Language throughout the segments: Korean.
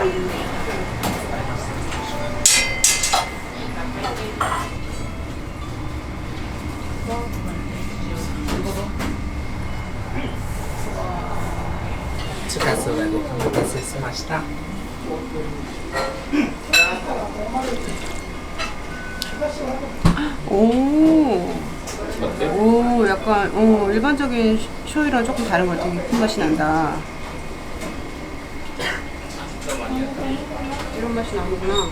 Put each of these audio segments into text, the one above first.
時間数がお待たせしました。 오, 어때? 오, 약간 일반적인 쇼유랑 조금 다른 것 같아. 깊은 맛이 난다. 이런 맛이 나는구나.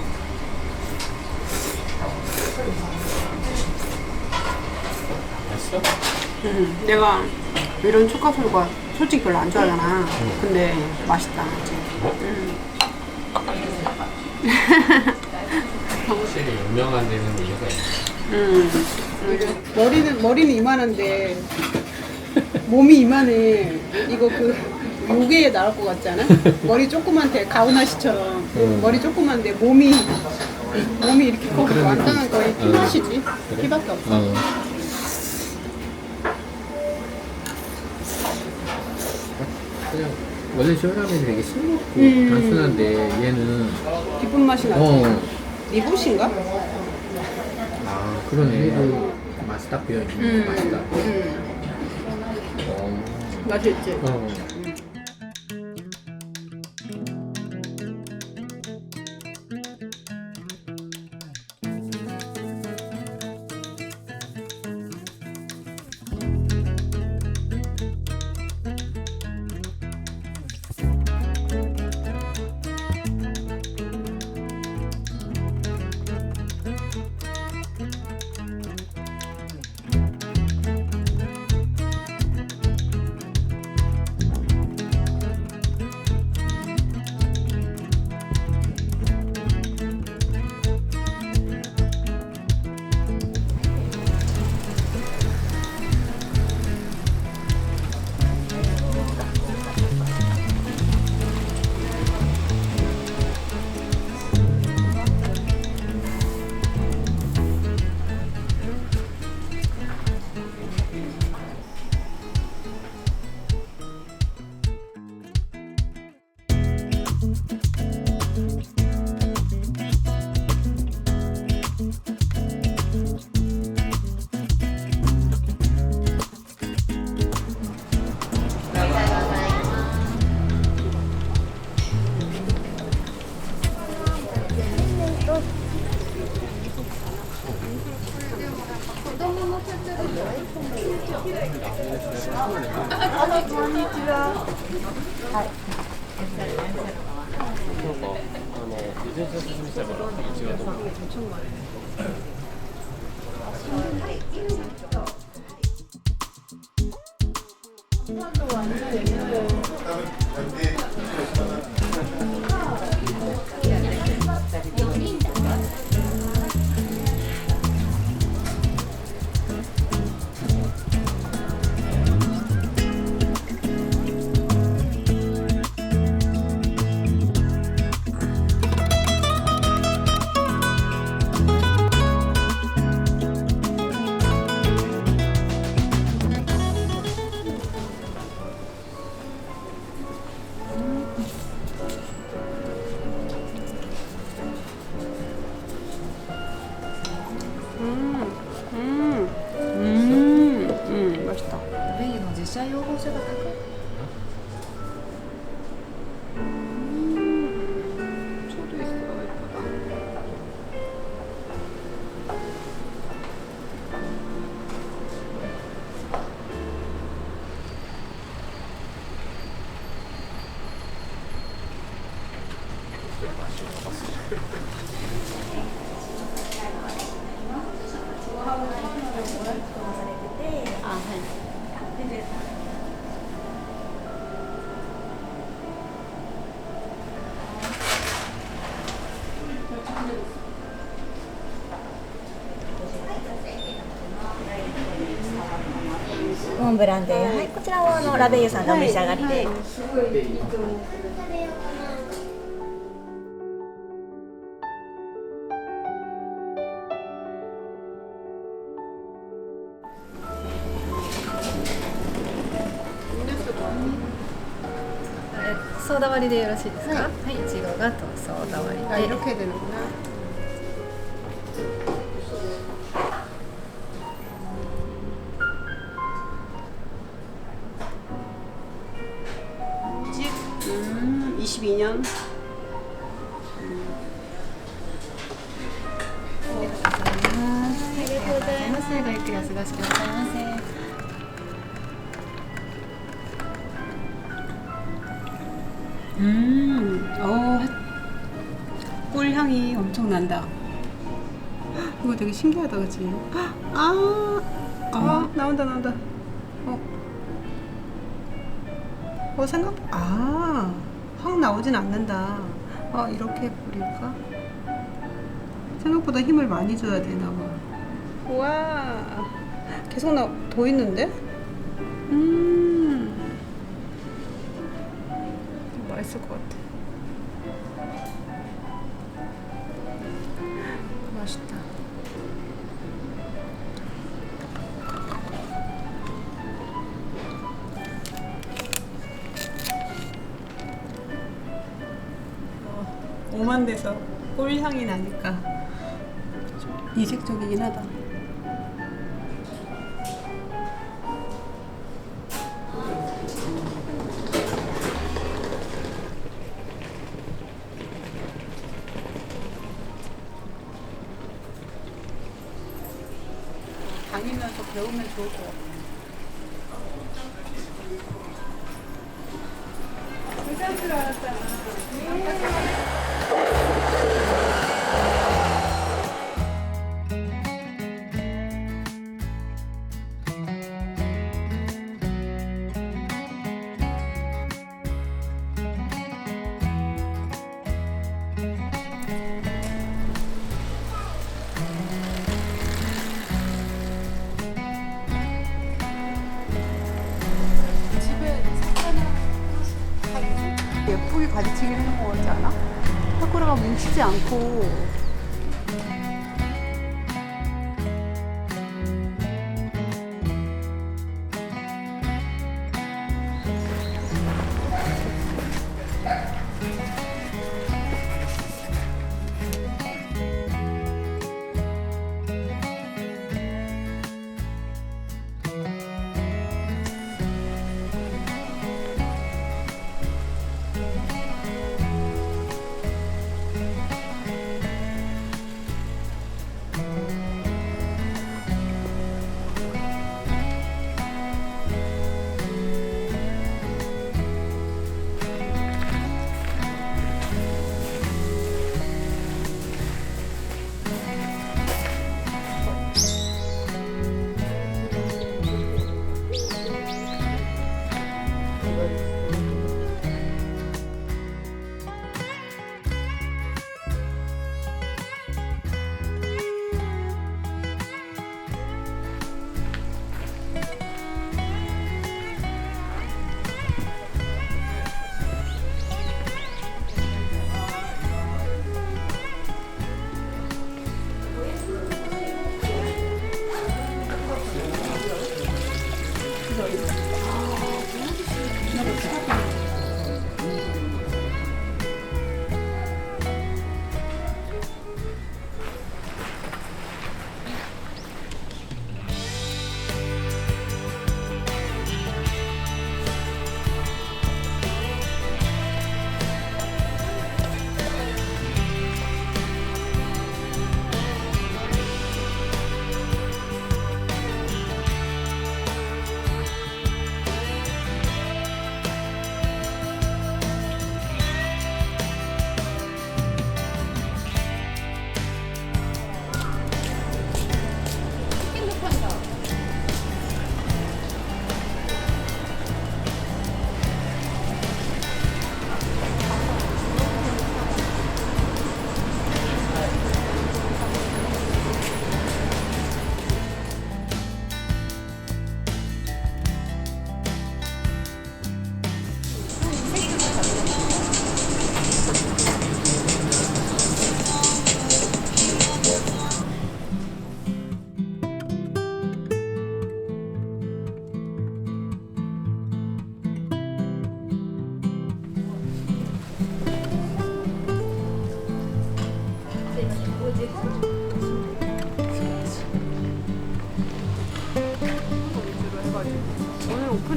맛있어? 내가 이런 초카소가 솔직히 별로 안 좋아하잖아. 근데 맛있다. 확실히 유명한 데는 이유가 있네. 머리는 이만한데 몸이 이만해. 이거 요괴에 나올 것 같지 않아? 머리 조그만데 가오나 씨처럼 머리 조그만데 몸이 이렇게 커. 완전한 거의 피맛이지. 피밖에 없어. 그냥 원래 쇼라면이 되게 싱겁고 단순한데 얘는 기쁜 맛이 나지. 리봇인가? 아 그러네. 얘도 맛이 딱 배어있는 맛이다. 맛이 있지. 맛있다. メインの実写養蜂者が高い。 초도이스가 예쁘다. 아, 네.モンブランで、はい、こちらをラベイユさんでお召し上がりで。ソーダ割りでよろしいですか。はい、いちごがとソーダ割りで。 아 이렇게 되는구나. 집 22년. ありがとうございます。ごゆっくりお過ごしくださいませ。 꿀 향이 엄청 난다. 이거 되게 신기하다, 그치? 나온다. 확 나오진 않는다. 이렇게 뿌릴까? 생각보다 힘을 많이 줘야 되나 봐. 와, 계속 더 있는데? 맛있을 것 같아. 맛있다. 오만 돼서 꿀 향이 나니까 좀 이색적이긴 하다. 다니면서 배우면 좋을 것 같아. 부산 줄 알았잖아. 예쁘게 가지치기를 해놓은 것 같지 않아? 사쿠라가 뭉치지 않고.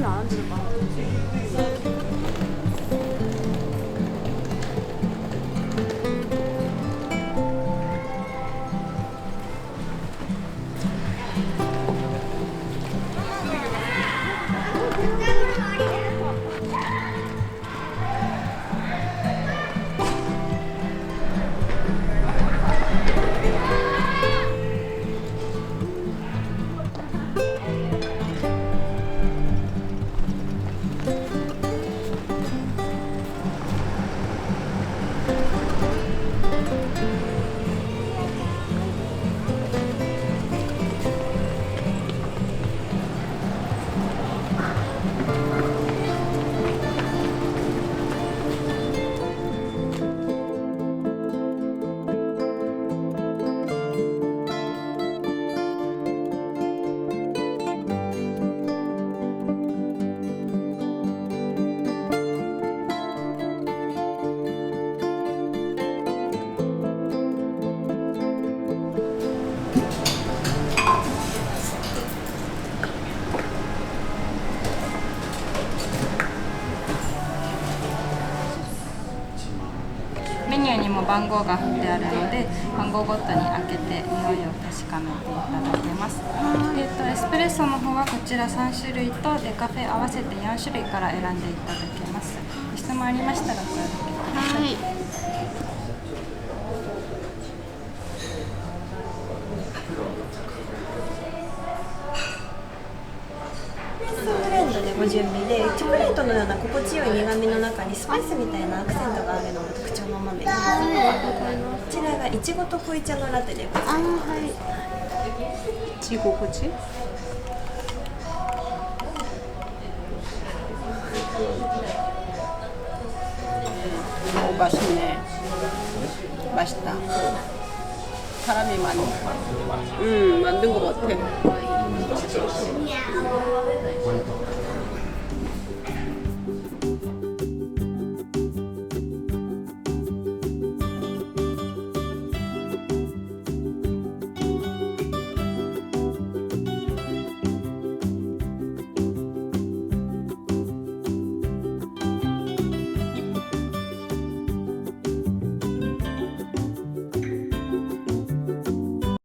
마음에 안 드는 거 같아.メニューにも番号が振ってあるので、番号ごとに開けて匂いを確かめていただけます。エスプレッソの方はこちら3種類とデカフェ合わせて4種類から選んでいただけます。質問ありましたらお声掛けください。はい。ブレンドでご準備で、チョコレートのような心地よい苦みの中にスパイスみたいなアクセントがあるのが特徴のお豆です。こちらがいちごと濃茶のラテでございます。はい。いちごこち？맛있네. 맛있다. 사람이 만든 것 같아.